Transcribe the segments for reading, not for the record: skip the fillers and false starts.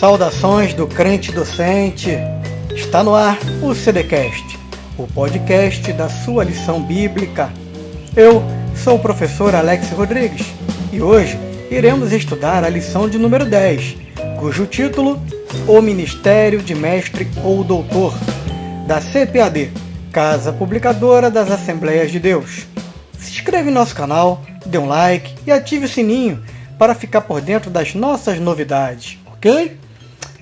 Saudações do crente docente. Está no ar o CDcast, o podcast da sua lição bíblica. Eu sou o professor Alex Rodrigues e hoje iremos estudar a lição de número 10, cujo título O Ministério de Mestre ou Doutor, da CPAD, Casa Publicadora das Assembleias de Deus. Se inscreve em nosso canal, dê um like e ative o sininho para ficar por dentro das nossas novidades, ok?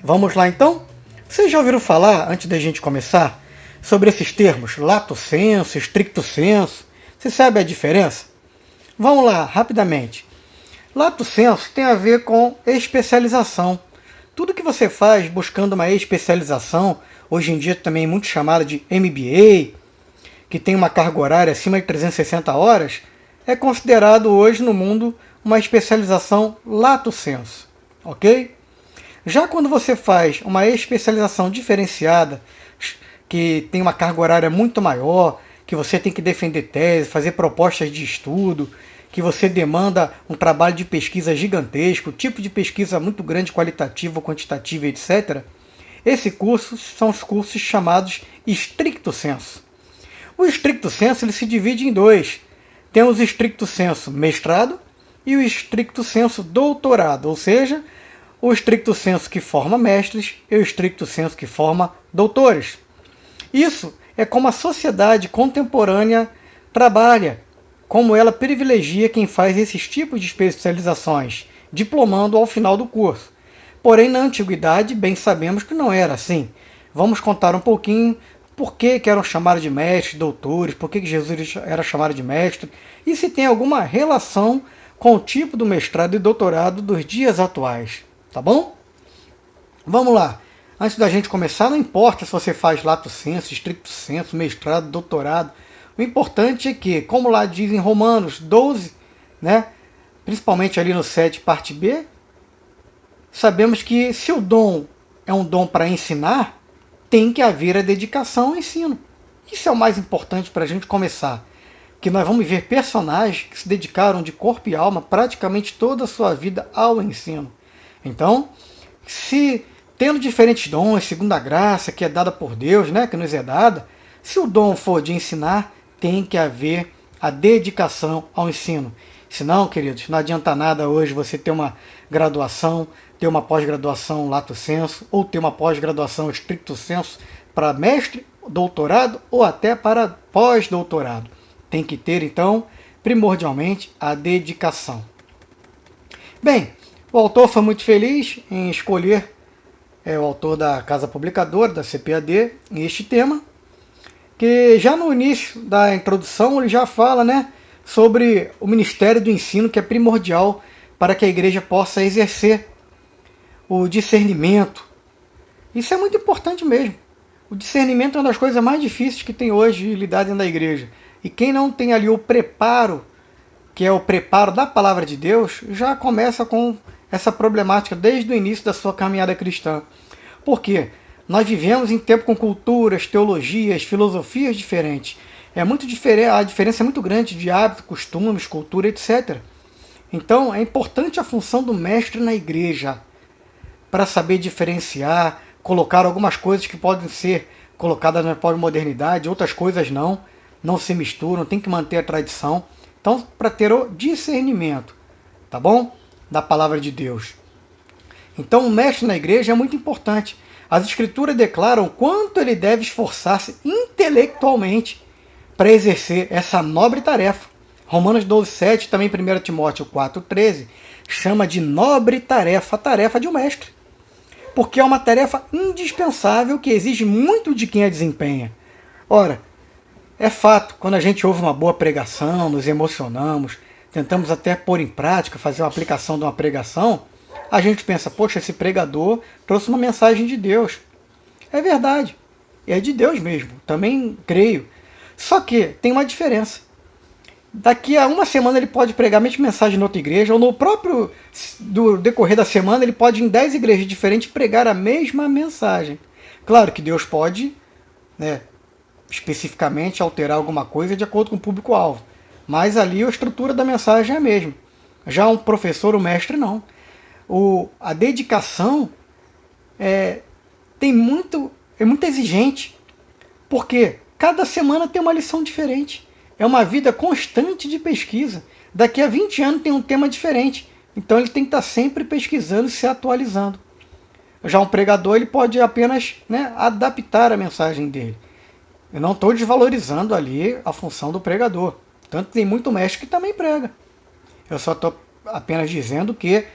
Vamos lá então? Vocês já ouviram falar, antes da gente começar, sobre esses termos, lato sensu, stricto sensu? Você sabe a diferença? Vamos lá, rapidamente. Lato sensu tem a ver com especialização. Tudo que você faz buscando uma especialização, hoje em dia também muito chamada de MBA, que tem uma carga horária acima de 360 horas, é considerado hoje no mundo uma especialização lato sensu, ok? Já quando você faz uma especialização diferenciada, que tem uma carga horária muito maior, que você tem que defender tese, fazer propostas de estudo, que você demanda um trabalho de pesquisa gigantesco, tipo de pesquisa muito grande, qualitativa, quantitativa, etc. Esses cursos são os cursos chamados stricto sensu. O stricto sensu ele se divide em dois. Temos o stricto sensu mestrado e o stricto sensu doutorado, ou seja, o stricto sensu que forma mestres e o stricto sensu que forma doutores. Isso é como a sociedade contemporânea trabalha, como ela privilegia quem faz esses tipos de especializações, diplomando ao final do curso. Porém, na antiguidade, bem sabemos que não era assim. Vamos contar um pouquinho por que eram chamados de mestres, doutores, por que Jesus era chamado de mestre, e se tem alguma relação com o tipo do mestrado e doutorado dos dias atuais. Tá bom? Vamos lá. Antes da gente começar, não importa se você faz lato sensu, stricto sensu, mestrado, doutorado. O importante é que, como lá diz em Romanos 12, né, principalmente ali no 7, parte B, sabemos que se o dom é um dom para ensinar, tem que haver a dedicação ao ensino. Isso é o mais importante para a gente começar. Que nós vamos ver personagens que se dedicaram de corpo e alma praticamente toda a sua vida ao ensino. Então, se tendo diferentes dons, segundo a graça que é dada por Deus, né, que nos é dada, se o dom for de ensinar, tem que haver a dedicação ao ensino. Senão, queridos, não adianta nada hoje você ter uma graduação, ter uma pós-graduação lato sensu, ou ter uma pós-graduação stricto sensu para mestre, doutorado, ou até para pós-doutorado. Tem que ter, então, primordialmente, a dedicação. Bem, o autor foi muito feliz em escolher o autor da Casa Publicadora, da CPAD, este tema, que já no início da introdução ele já fala, né, sobre o Ministério do Ensino, que é primordial para que a igreja possa exercer o discernimento. Isso é muito importante mesmo. O discernimento é uma das coisas mais difíceis que tem hoje de lidar dentro da igreja. E quem não tem ali o preparo, que é o preparo da palavra de Deus, já começa com essa problemática desde o início da sua caminhada cristã. Por quê? Nós vivemos em tempo com culturas, teologias, filosofias diferentes. A diferença é muito grande de hábitos, costumes, cultura, etc. Então é importante a função do mestre na igreja para saber diferenciar, colocar algumas coisas que podem ser colocadas na pós-modernidade, outras coisas não se misturam, tem que manter a tradição. Então, para ter o discernimento, tá bom? Da palavra de Deus. Então, o mestre na igreja é muito importante. As escrituras declaram quanto ele deve esforçar-se intelectualmente para exercer essa nobre tarefa. Romanos 12:7, também 1 Timóteo 4:13, chama de nobre tarefa, a tarefa de um mestre. Porque é uma tarefa indispensável que exige muito de quem a desempenha. Ora, é fato, quando a gente ouve uma boa pregação, nos emocionamos, tentamos até pôr em prática, fazer uma aplicação de uma pregação, a gente pensa, poxa, esse pregador trouxe uma mensagem de Deus. É verdade, é de Deus mesmo, também creio. Só que tem uma diferença. Daqui a uma semana ele pode pregar a mesma mensagem em outra igreja, ou no próprio do decorrer da semana ele pode ir em 10 igrejas diferentes pregar a mesma mensagem. Claro que Deus pode, né, especificamente alterar alguma coisa de acordo com o público-alvo. Mas ali a estrutura da mensagem é a mesma. Já um professor, o mestre, não. A dedicação é muito exigente, porque cada semana tem uma lição diferente. É uma vida constante de pesquisa. Daqui a 20 anos tem um tema diferente. Então ele tem que estar sempre pesquisando e se atualizando. Já um pregador ele pode apenas, adaptar a mensagem dele. Eu não estou desvalorizando ali a função do pregador. Tanto tem muito mestre que também prega. Eu só estou apenas dizendo que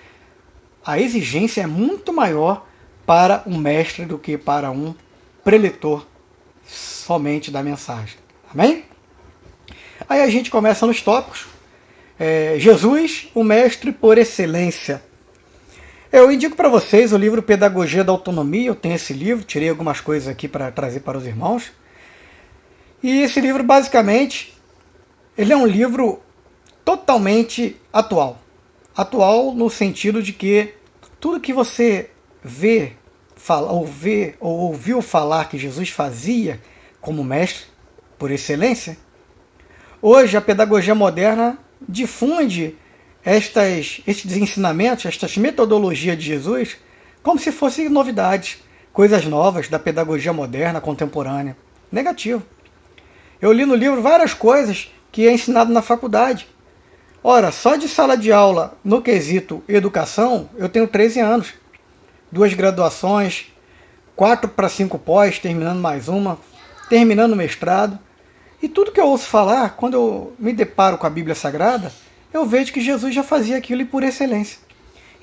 a exigência é muito maior para um mestre do que para um preletor somente da mensagem. Amém? Aí a gente começa nos tópicos. Jesus, o mestre por excelência. Eu indico para vocês o livro Pedagogia da Autonomia. Eu tenho esse livro, tirei algumas coisas aqui para trazer para os irmãos. E esse livro, basicamente, ele é um livro totalmente atual. Atual no sentido de que tudo que você vê, fala, ou ouviu falar que Jesus fazia como mestre por excelência, hoje a pedagogia moderna difunde estes ensinamentos, estas metodologias de Jesus, como se fossem novidades, coisas novas da pedagogia moderna, contemporânea. Negativo. Eu li no livro várias coisas que é ensinado na faculdade. Ora, só de sala de aula no quesito educação, eu tenho 13 anos. 2 graduações, 4 para 5 pós, terminando mais uma, terminando o mestrado. E tudo que eu ouço falar, quando eu me deparo com a Bíblia Sagrada, eu vejo que Jesus já fazia aquilo e por excelência.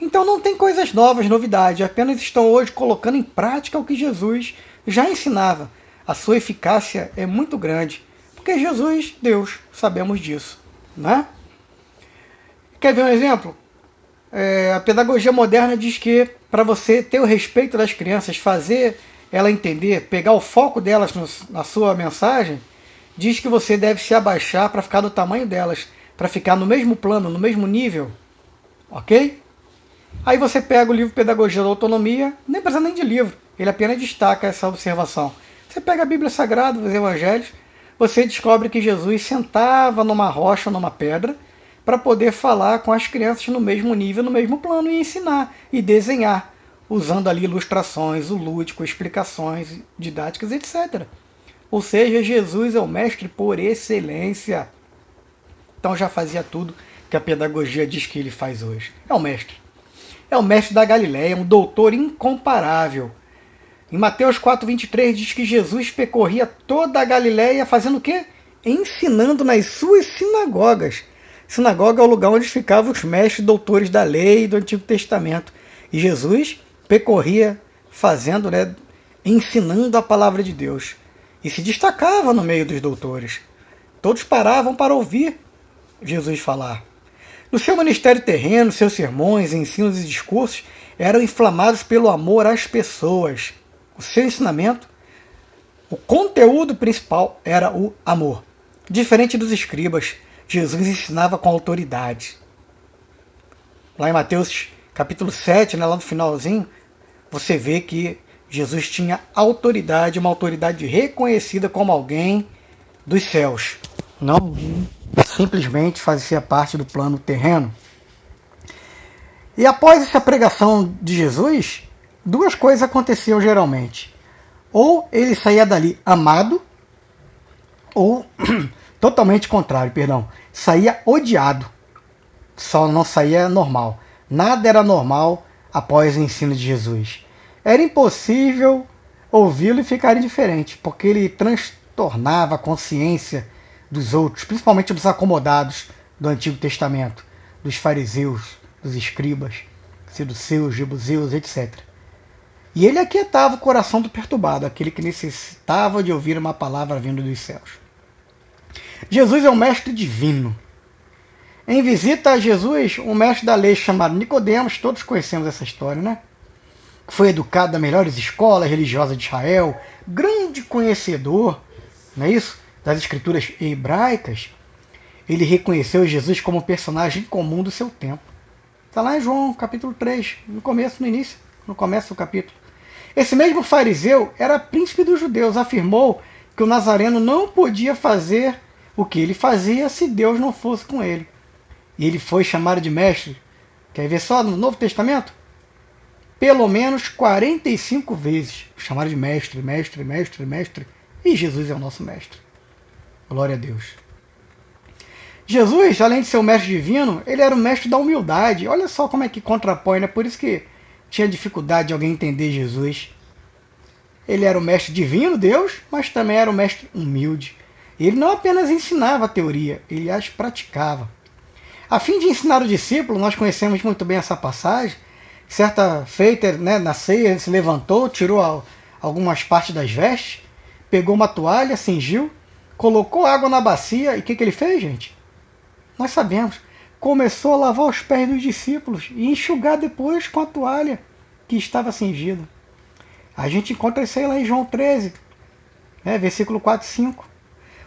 Então não tem coisas novas, novidades, apenas estão hoje colocando em prática o que Jesus já ensinava. A sua eficácia é muito grande, porque Jesus, Deus, sabemos disso, né? Quer ver um exemplo? A pedagogia moderna diz que para você ter o respeito das crianças, fazer ela entender, pegar o foco delas na sua mensagem, diz que você deve se abaixar para ficar do tamanho delas, para ficar no mesmo plano, no mesmo nível, ok? Aí você pega o livro Pedagogia da Autonomia, nem precisa nem de livro, ele apenas destaca essa observação. Você pega a Bíblia Sagrada, os Evangelhos, você descobre que Jesus sentava numa rocha, numa pedra, para poder falar com as crianças no mesmo nível, no mesmo plano, e ensinar e desenhar, usando ali ilustrações, o lúdico, explicações didáticas, etc. Ou seja, Jesus é o mestre por excelência. Então já fazia tudo que a pedagogia diz que ele faz hoje. É o mestre. É o mestre da Galileia, um doutor incomparável. Em Mateus 4,23 diz que Jesus percorria toda a Galileia fazendo o quê? Ensinando nas suas sinagogas. Sinagoga é o lugar onde ficavam os mestres doutores da lei do Antigo Testamento. E Jesus percorria fazendo, ensinando a palavra de Deus. E se destacava no meio dos doutores. Todos paravam para ouvir Jesus falar. No seu ministério terreno, seus sermões, ensinos e discursos eram inflamados pelo amor às pessoas. O seu ensinamento, o conteúdo principal era o amor. Diferente dos escribas, Jesus ensinava com autoridade. Lá em Mateus capítulo 7, lá no finalzinho, você vê que Jesus tinha autoridade, uma autoridade reconhecida como alguém dos céus. Não simplesmente fazia parte do plano terreno. E após essa pregação de Jesus, 2 coisas aconteciam geralmente. Ou ele saía dali amado, ou totalmente contrário, saía odiado. Só não saía normal. Nada era normal após o ensino de Jesus. Era impossível ouvi-lo e ficar indiferente, porque ele transtornava a consciência dos outros, principalmente dos acomodados do Antigo Testamento, dos fariseus, dos escribas, seduceus, jebuseus, etc. E ele aquietava o coração do perturbado, aquele que necessitava de ouvir uma palavra vindo dos céus. Jesus é um mestre divino. Em visita a Jesus, um mestre da lei chamado Nicodemos, todos conhecemos essa história, né? Foi educado nas melhores escolas religiosas de Israel, grande conhecedor, não é isso? Das escrituras hebraicas. Ele reconheceu Jesus como um personagem comum do seu tempo. Está lá em João capítulo 3, no início do capítulo. Esse mesmo fariseu era príncipe dos judeus, afirmou que o Nazareno não podia fazer o que ele fazia se Deus não fosse com ele. E ele foi chamado de mestre. Quer ver só no Novo Testamento? pelo menos 45 vezes. Chamaram de mestre, mestre, mestre, mestre. E Jesus é o nosso mestre. Glória a Deus. Jesus, além de ser o mestre divino, ele era o mestre da humildade. Olha só como é que contrapõe, né? Por isso que tinha dificuldade de alguém entender Jesus. Ele era o mestre divino, Deus, mas também era o mestre humilde. Ele não apenas ensinava a teoria, ele as praticava. A fim de ensinar o discípulo, nós conhecemos muito bem essa passagem. Certa feita, né, na ceia, ele se levantou, tirou algumas partes das vestes, pegou uma toalha, cingiu, colocou água na bacia e o que ele fez, gente? Nós sabemos. Começou a lavar os pés dos discípulos e enxugar depois com a toalha que estava cingida. A gente encontra isso aí lá em João 13, né, versículo 4 e 5.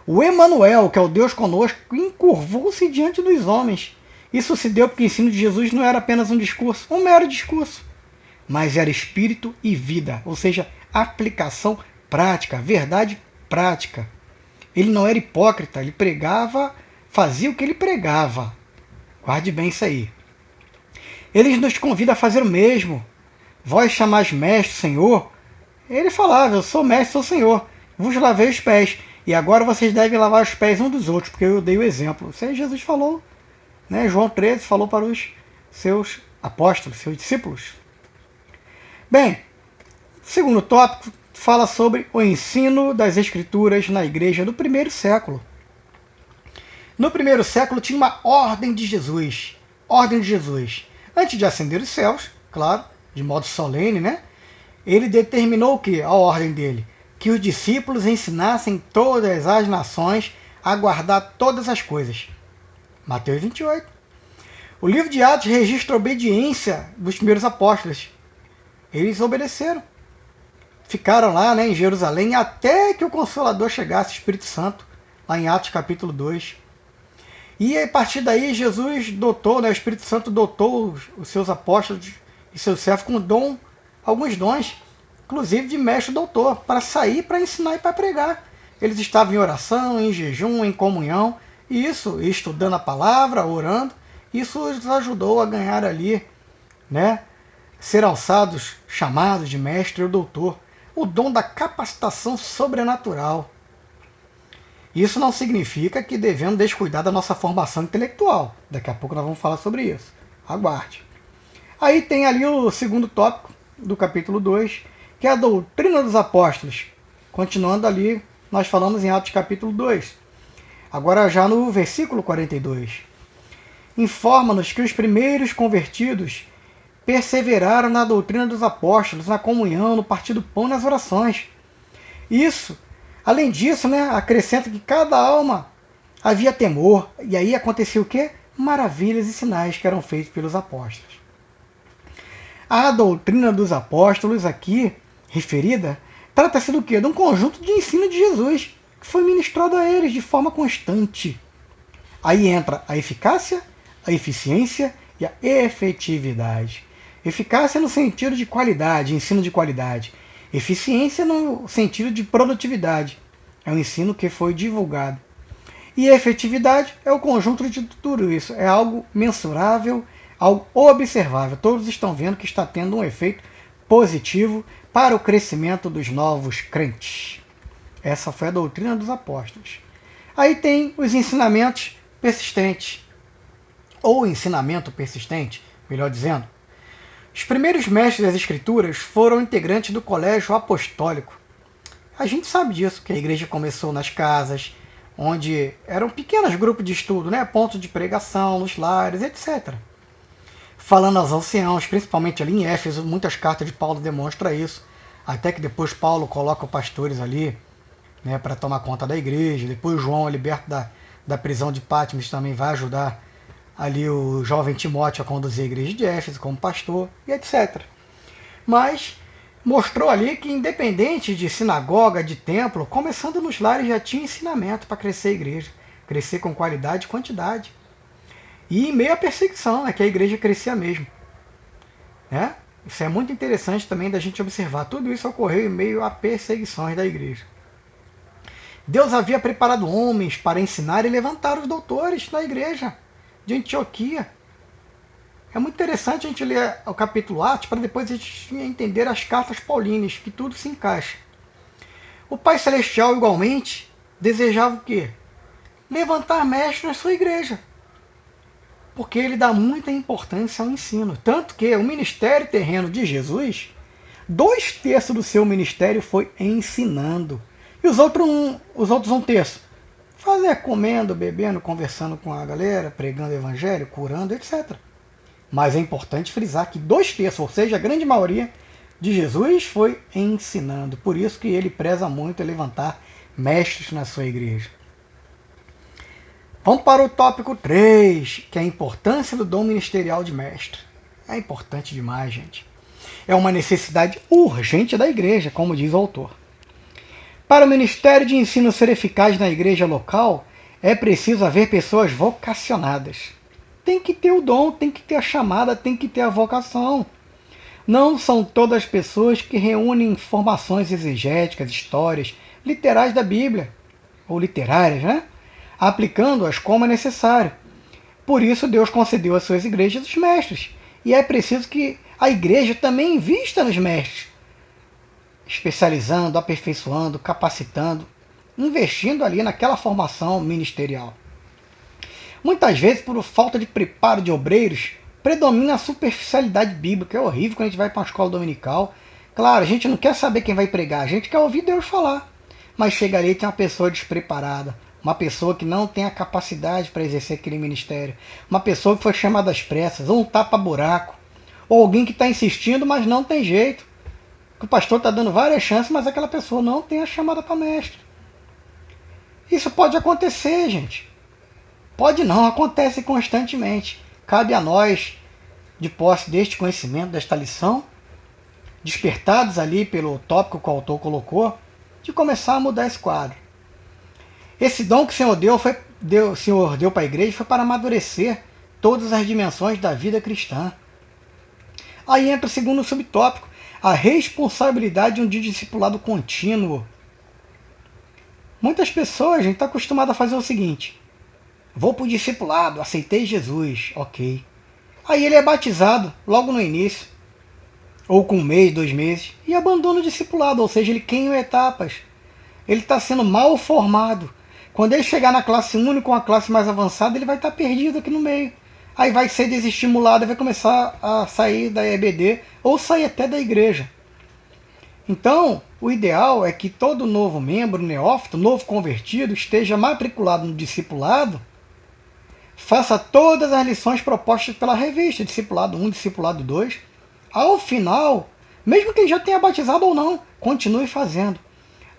O Emanuel, que é o Deus conosco, encurvou-se diante dos homens. Isso se deu porque o ensino de Jesus não era apenas um discurso, um mero discurso, mas era espírito e vida, ou seja, aplicação prática, verdade prática. Ele não era hipócrita, ele pregava, fazia o que ele pregava. Guarde bem isso aí. Ele nos convida a fazer o mesmo. Vós chamais mestre, Senhor. Ele falava, eu sou mestre, sou Senhor. Vos lavei os pés. E agora vocês devem lavar os pés uns dos outros, porque eu dei o exemplo. Isso aí Jesus falou, né? João 13 falou para os seus apóstolos, seus discípulos. Bem, o segundo tópico fala sobre o ensino das Escrituras na igreja do primeiro século. No primeiro século tinha uma ordem de Jesus. Ordem de Jesus. Antes de ascender os céus, claro, de modo solene, né? Ele determinou o quê? A ordem dele. Que os discípulos ensinassem todas as nações a guardar todas as coisas. Mateus 28. O livro de Atos registra a obediência dos primeiros apóstolos. Eles obedeceram. Ficaram lá, né, em Jerusalém até que o Consolador chegasse, o Espírito Santo, lá em Atos capítulo 2. E a partir daí Jesus dotou, né, o Espírito Santo dotou os seus apóstolos e seus servos com alguns dons, inclusive de mestre doutor, para sair, para ensinar e para pregar. Eles estavam em oração, em jejum, em comunhão, e isso, estudando a palavra, orando, isso os ajudou a ganhar ali, né, ser alçados, chamados de mestre ou doutor, o dom da capacitação sobrenatural. Isso não significa que devemos descuidar da nossa formação intelectual. Daqui a pouco nós vamos falar sobre isso. Aguarde. Aí tem ali o segundo tópico do capítulo 2, que é a doutrina dos apóstolos. Continuando ali, nós falamos em Atos capítulo 2. Agora já no versículo 42. Informa-nos que os primeiros convertidos perseveraram na doutrina dos apóstolos, na comunhão, no partir do pão e nas orações. Isso, além disso, né, acrescenta que cada alma havia temor. E aí acontecia o quê? Maravilhas e sinais que eram feitos pelos apóstolos. A doutrina dos apóstolos aqui, referida, trata-se do quê? De um conjunto de ensino de Jesus, que foi ministrado a eles de forma constante. Aí entra a eficácia, a eficiência e a efetividade. Eficácia no sentido de qualidade, ensino de qualidade. Eficiência no sentido de produtividade. É um ensino que foi divulgado. E efetividade é o conjunto de tudo isso. É algo mensurável, algo observável. Todos estão vendo que está tendo um efeito positivo para o crescimento dos novos crentes. Essa foi a doutrina dos apóstolos. Aí tem os ensinamentos persistentes, ou ensinamento persistente, melhor dizendo. Os primeiros mestres das Escrituras foram integrantes do colégio apostólico. A gente sabe disso, que a igreja começou nas casas, onde eram pequenos grupos de estudo, né? Pontos de pregação, nos lares, etc. Falando aos anciãos, principalmente ali em Éfeso, muitas cartas de Paulo demonstram isso, até que depois Paulo coloca os pastores ali, né, para tomar conta da igreja. Depois João, liberto da prisão de Patmos, também vai ajudar ali o jovem Timóteo a conduzir a igreja de Éfeso como pastor, e etc. Mas mostrou ali que, independente de sinagoga, de templo, começando nos lares já tinha ensinamento para crescer a igreja, crescer com qualidade e quantidade. E em meio à perseguição, né, que a igreja crescia mesmo. Né? Isso é muito interessante também da gente observar. Tudo isso ocorreu em meio a perseguições da igreja. Deus havia preparado homens para ensinar e levantar os doutores na igreja de Antioquia. É muito interessante a gente ler o capítulo Atos para depois a gente entender as cartas paulinas, que tudo se encaixa. O Pai Celestial, igualmente, desejava o quê? Levantar mestres na sua igreja. Porque ele dá muita importância ao ensino. Tanto que o ministério terreno de Jesus, 2/3 do seu ministério foi ensinando. E os outros 1/3? Fazer comendo, bebendo, conversando com a galera, pregando o evangelho, curando, etc. Mas é importante frisar que 2/3, ou seja, a grande maioria de Jesus foi ensinando. Por isso que ele preza muito em levantar mestres na sua igreja. Vamos para o tópico 3, que é a importância do dom ministerial de mestre. É importante demais, gente. É uma necessidade urgente da igreja, como diz o autor. Para o ministério de ensino ser eficaz na igreja local, é preciso haver pessoas vocacionadas. Tem que ter o dom, tem que ter a chamada, tem que ter a vocação. Não são todas as pessoas que reúnem informações exegéticas, histórias, literais da Bíblia, ou literárias, né? Aplicando-as como é necessário. Por isso Deus concedeu às suas igrejas os mestres. E é preciso que a igreja também invista nos mestres, especializando, aperfeiçoando, capacitando, investindo ali naquela formação ministerial. Muitas vezes, por falta de preparo de obreiros, predomina a superficialidade bíblica. É horrível quando a gente vai para uma escola dominical. Claro, a gente não quer saber quem vai pregar, a gente quer ouvir Deus falar. Mas chega ali e tem uma pessoa despreparada, uma pessoa que não tem a capacidade para exercer aquele ministério, uma pessoa que foi chamada às pressas, ou um tapa-buraco, ou alguém que está insistindo, mas não tem jeito. O pastor está dando várias chances, mas aquela pessoa não tem a chamada para mestre. Isso pode acontecer, gente. Pode não, acontece constantemente. Cabe a nós, de posse deste conhecimento, desta lição, despertados ali pelo tópico que o autor colocou, de começar a mudar esse quadro. Esse dom que o Senhor deu para a igreja foi para amadurecer todas as dimensões da vida cristã. Aí entra o segundo subtópico, a responsabilidade de um discipulado contínuo. Muitas pessoas estão acostumadas a fazer o seguinte: vou para o discipulado, aceitei Jesus, ok. Aí ele é batizado logo no início, ou com 1 mês, 2 meses, e abandona o discipulado, ou seja, ele queima etapas. Ele está sendo mal formado. Quando ele chegar na classe única ou uma classe mais avançada, ele vai estar perdido aqui no meio. Aí vai ser desestimulado e vai começar a sair da EBD ou sair até da igreja. Então, o ideal é que todo novo membro, neófito, novo convertido, esteja matriculado no discipulado, faça todas as lições propostas pela revista, Discipulado 1, Discipulado 2. Ao final, mesmo quem já tenha batizado ou não, continue fazendo.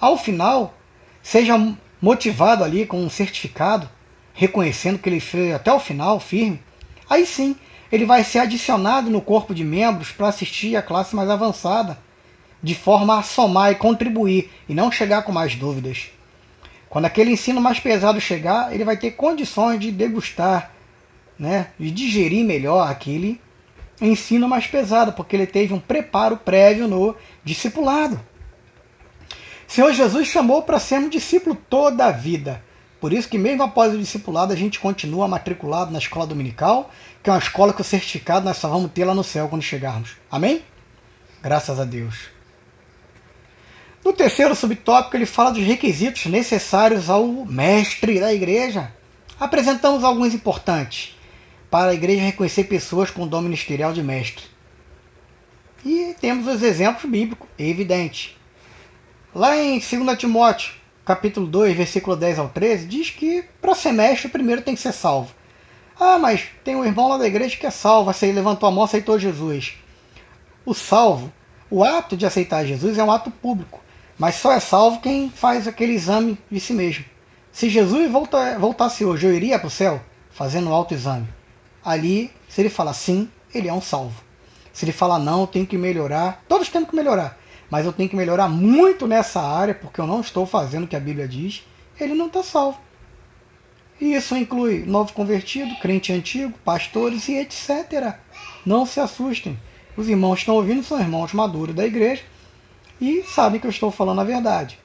Ao final, seja motivado ali com um certificado, reconhecendo que ele fez até o final, firme. Aí sim, ele vai ser adicionado no corpo de membros para assistir à classe mais avançada, de forma a somar e contribuir, e não chegar com mais dúvidas. Quando aquele ensino mais pesado chegar, ele vai ter condições de degustar, né, de digerir melhor aquele ensino mais pesado, porque ele teve um preparo prévio no discipulado. O Senhor Jesus chamou para sermos discípulos toda a vida. Por isso que mesmo após o discipulado a gente continua matriculado na escola dominical, que é uma escola que o certificado nós só vamos ter lá no céu quando chegarmos. Amém? Graças a Deus. No terceiro subtópico ele fala dos requisitos necessários ao mestre da igreja. Apresentamos alguns importantes para a igreja reconhecer pessoas com dom ministerial de mestre. E temos os exemplos bíblicos evidentes. Lá em 2 Timóteo, capítulo 2, versículo 10 ao 13, diz que para ser mestre primeiro tem que ser salvo. Ah, mas tem um irmão lá da igreja que é salvo, assim, ele levantou a mão e aceitou Jesus. O salvo, o ato de aceitar Jesus é um ato público, mas só é salvo quem faz aquele exame de si mesmo. Se Jesus voltasse hoje, eu iria para o céu fazendo um autoexame. Ali, se ele falar sim, ele é um salvo. Se ele falar não, eu tenho que melhorar, todos temos que melhorar, mas eu tenho que melhorar muito nessa área, porque eu não estou fazendo o que a Bíblia diz, ele não está salvo. E isso inclui novo convertido, crente antigo, pastores e etc. Não se assustem. Os irmãos que estão ouvindo são irmãos maduros da igreja e sabem que eu estou falando a verdade.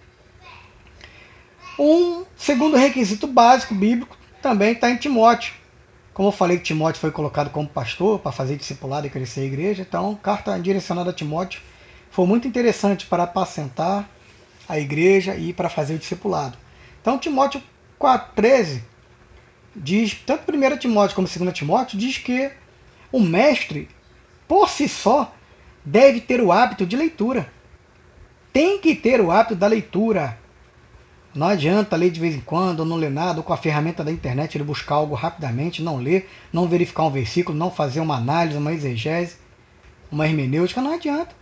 Um segundo requisito básico bíblico também está em Timóteo. Como eu falei que Timóteo foi colocado como pastor para fazer discipulado e crescer a igreja, então carta direcionada a Timóteo foi muito interessante para apacentar a igreja e para fazer o discipulado. Então Timóteo 4,13 diz, tanto 1 Timóteo como 2 Timóteo, diz que o mestre, por si só, deve ter o hábito de leitura. Tem que ter o hábito da leitura. Não adianta ler de vez em quando, ou não ler nada, ou com a ferramenta da internet ele buscar algo rapidamente, não ler, não verificar um versículo, não fazer uma análise, uma exegese, uma hermenêutica, não adianta.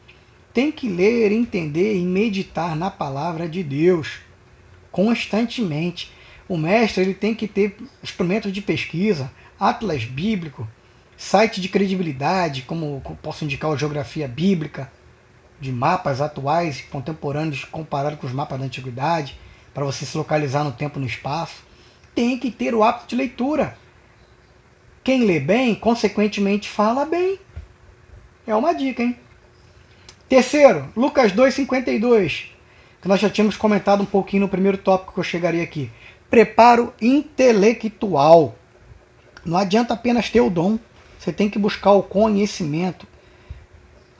Tem que ler, entender e meditar na palavra de Deus constantemente. O mestre ele tem que ter instrumentos de pesquisa, atlas bíblico, site de credibilidade, como posso indicar a Geografia Bíblica, de mapas atuais, contemporâneos, comparado com os mapas da antiguidade, para você se localizar no tempo e no espaço. Tem que ter o hábito de leitura. Quem lê bem, consequentemente, fala bem. É uma dica, hein? Terceiro, Lucas 2,52, que nós já tínhamos comentado um pouquinho no primeiro tópico que eu chegaria aqui. Preparo intelectual. Não adianta apenas ter o dom. Você tem que buscar o conhecimento.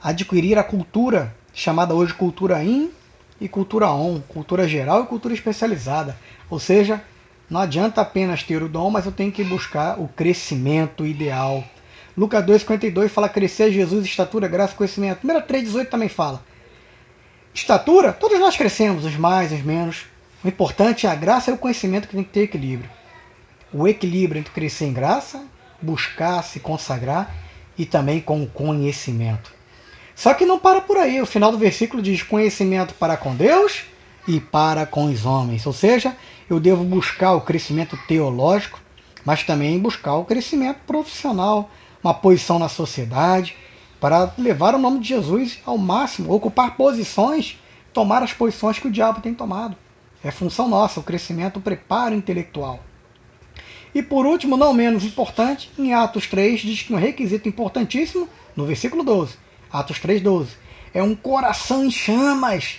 Adquirir a cultura, chamada hoje cultura in e cultura on, cultura geral e cultura especializada. Ou seja, não adianta apenas ter o dom, mas eu tenho que buscar o crescimento ideal. Lucas 2,52 fala crescer a Jesus, estatura, graça e conhecimento. 3,18 também fala. Estatura, todos nós crescemos, os mais, os menos. O importante é a graça e o conhecimento, que tem que ter equilíbrio. O equilíbrio entre crescer em graça, buscar se consagrar e também com o conhecimento. Só que não para por aí. O final do versículo diz conhecimento para com Deus e para com os homens. Ou seja, eu devo buscar o crescimento teológico, mas também buscar o crescimento profissional, uma posição na sociedade, para levar o nome de Jesus ao máximo, ocupar posições, tomar as posições que o diabo tem tomado. É função nossa, o crescimento, o preparo intelectual. E por último, não menos importante, em Atos 3 diz que um requisito importantíssimo, no versículo 12, Atos 3,12, é um coração em chamas.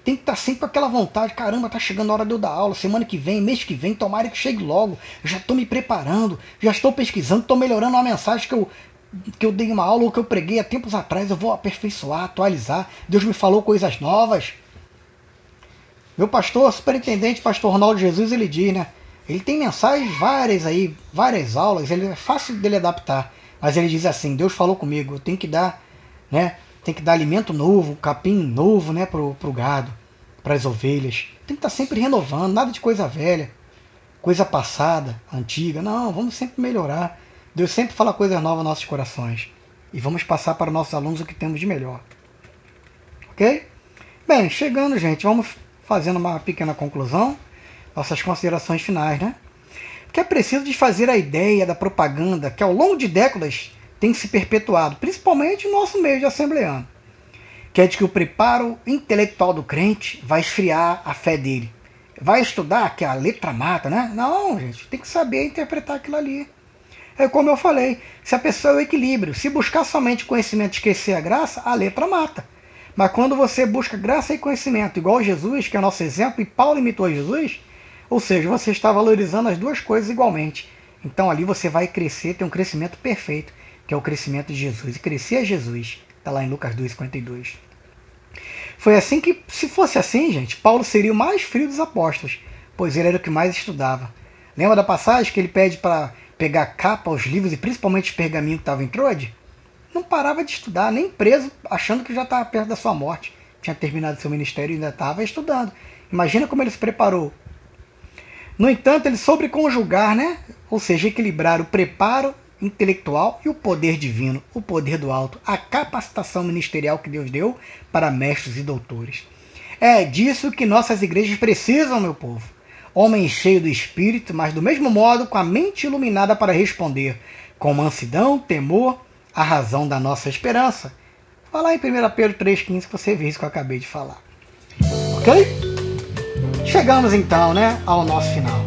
Tem que estar sempre com aquela vontade, caramba, tá chegando a hora de eu dar aula, semana que vem, mês que vem, tomara que chegue logo, eu já estou me preparando, já estou pesquisando, estou melhorando uma mensagem que eu dei uma aula ou que eu preguei há tempos atrás, eu vou aperfeiçoar, atualizar, Deus me falou coisas novas. Meu pastor, superintendente, pastor Ronaldo Jesus, ele diz, né? Ele tem mensagens várias aí, várias aulas, ele é fácil dele adaptar, mas ele diz assim, Deus falou comigo, eu tenho que dar, né? Tem que dar alimento novo, capim novo, né, pro gado, para as ovelhas. Tem que estar sempre renovando, nada de coisa velha, coisa passada, antiga. Não, vamos sempre melhorar. Deus sempre fala coisas novas nos nossos corações. E vamos passar para nossos alunos o que temos de melhor. Ok? Bem, chegando, gente, vamos fazendo uma pequena conclusão. Nossas considerações finais, né? Porque é preciso desfazer a ideia da propaganda que ao longo de décadas tem se perpetuado, principalmente no nosso meio de assembleano, que é de que o preparo intelectual do crente vai esfriar a fé dele. Vai estudar que a letra mata, né? Não, gente, tem que saber interpretar aquilo ali. É como eu falei, se a pessoa é o equilíbrio, se buscar somente conhecimento e esquecer a graça, a letra mata. Mas quando você busca graça e conhecimento, igual Jesus, que é o nosso exemplo, e Paulo imitou Jesus, ou seja, você está valorizando as duas coisas igualmente. Então ali você vai crescer, ter um crescimento perfeito, que é o crescimento de Jesus. E crescer é Jesus. Está lá em Lucas 2,52. Foi assim que, se fosse assim, gente, Paulo seria o mais frio dos apóstolos, pois ele era o que mais estudava. Lembra da passagem que ele pede para pegar capa aos livros e principalmente os pergaminhos que estavam em Troade? Não parava de estudar, nem preso, achando que já estava perto da sua morte. Tinha terminado seu ministério e ainda estava estudando. Imagina como ele se preparou. No entanto, ele soube conjugar, né? Ou seja, equilibrar o preparo intelectual e o poder divino, o poder do alto, a capacitação ministerial que Deus deu para mestres e doutores. É disso que nossas igrejas precisam, meu povo. Homens cheios do Espírito, mas do mesmo modo com a mente iluminada para responder, com mansidão, temor, a razão da nossa esperança. Vai lá em 1 Pedro 3,15 que você vê isso que eu acabei de falar. Ok? Chegamos então, né, ao nosso final.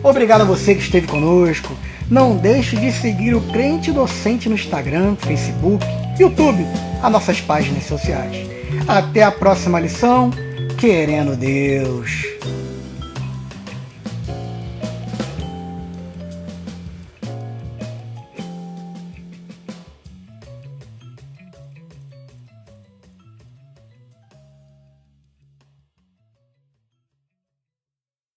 Obrigado a você que esteve conosco. Não deixe de seguir o Crente Docente no Instagram, Facebook, YouTube, as nossas páginas sociais. Até a próxima lição, querendo Deus.